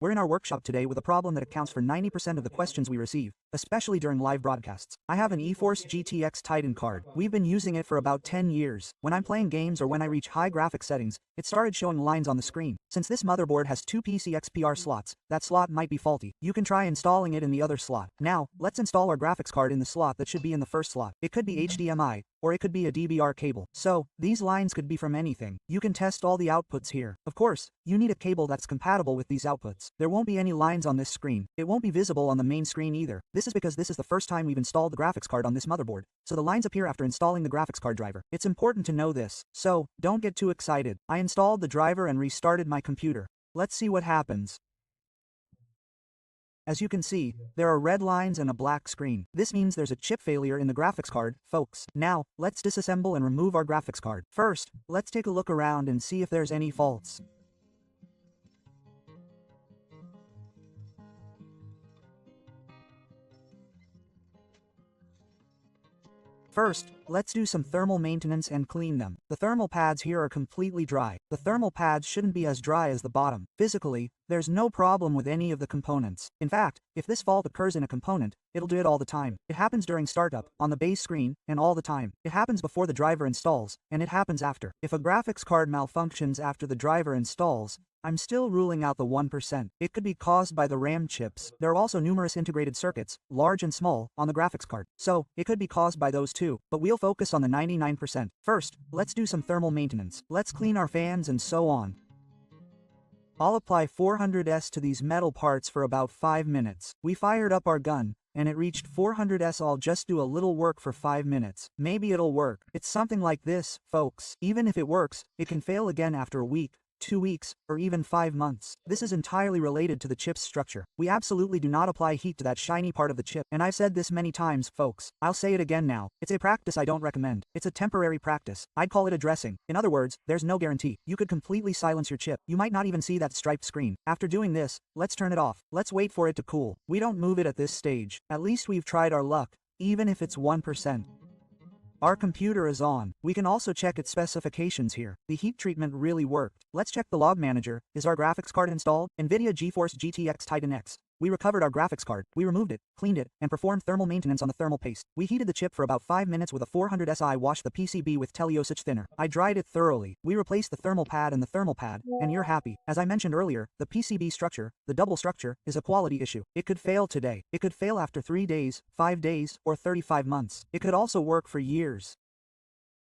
We're in our workshop today with a problem that accounts for 90% of the questions we receive, especially during live broadcasts. I have an eForce GTX Titan card. We've been using it for about 10 years. When I'm playing games or when I reach high graphic settings, it started showing lines on the screen. Since this motherboard has two PCXPR slots, that slot might be faulty. You can try installing it in the other slot. Now, let's install our graphics card in the slot that should be in the first slot. It could be HDMI, or it could be a DVR cable. So, these lines could be from anything. You can test all the outputs here. Of course, you need a cable that's compatible with these outputs. There won't be any lines on this screen. It won't be visible on the main screen either. This is because this is the first time we've installed the graphics card on this motherboard, so the lines appear after installing the graphics card driver. It's important to know this. So, don't get too excited. I installed the driver and restarted my computer. Let's see what happens. As you can see, there are red lines and a black screen. This means there's a chip failure in the graphics card, folks. Now, let's disassemble and remove our graphics card. First, let's take a look around and see if there's any faults. First, let's do some thermal maintenance and clean them. The thermal pads here are completely dry. The thermal pads shouldn't be as dry as the bottom. Physically, there's no problem with any of the components. In fact, if this fault occurs in a component, it'll do it all the time. It happens during startup, on the base screen, and all the time. It happens before the driver installs, and it happens after. If a graphics card malfunctions after the driver installs, I'm still ruling out the 1%. It could be caused by the RAM chips. There are also numerous integrated circuits, large and small, on the graphics card. So, it could be caused by those too, but we'll focus on the 99%. First, let's do some thermal maintenance. Let's clean our fans and so on. I'll apply 400S to these metal parts for about 5 minutes. We fired up our gun, and it reached 400S. I'll just do a little work for 5 minutes. Maybe it'll work. It's something like this, folks. Even if it works, it can fail again after a week, 2 weeks, or even 5 months. This is entirely related to the chip's structure. We absolutely do not apply heat to that shiny part of the chip, and I've said this many times, folks. I'll say it again now. It's a practice I don't recommend. It's a temporary practice. I'd call it a dressing. In other words, there's no guarantee. You could completely silence your chip. You might not even see that striped screen. After doing this, let's turn it off. Let's wait for it to cool. We don't move it at this stage. At least we've tried our luck, even if it's 1%. Our computer is on. We can also check its specifications here. The heat treatment really worked. Let's check the log manager. Is our graphics card installed? NVIDIA GeForce GTX Titan X. We recovered our graphics card. We removed it, cleaned it, and performed thermal maintenance on the thermal paste. We heated the chip for about 5 minutes with a 400S. I washed the PCB with teleosage thinner. I dried it thoroughly. We replaced the thermal pad and the thermal pad, and you're happy. As I mentioned earlier, the PCB structure, the double structure, is a quality issue. It could fail today. It could fail after 3 days, 5 days, or 35 months. It could also work for years.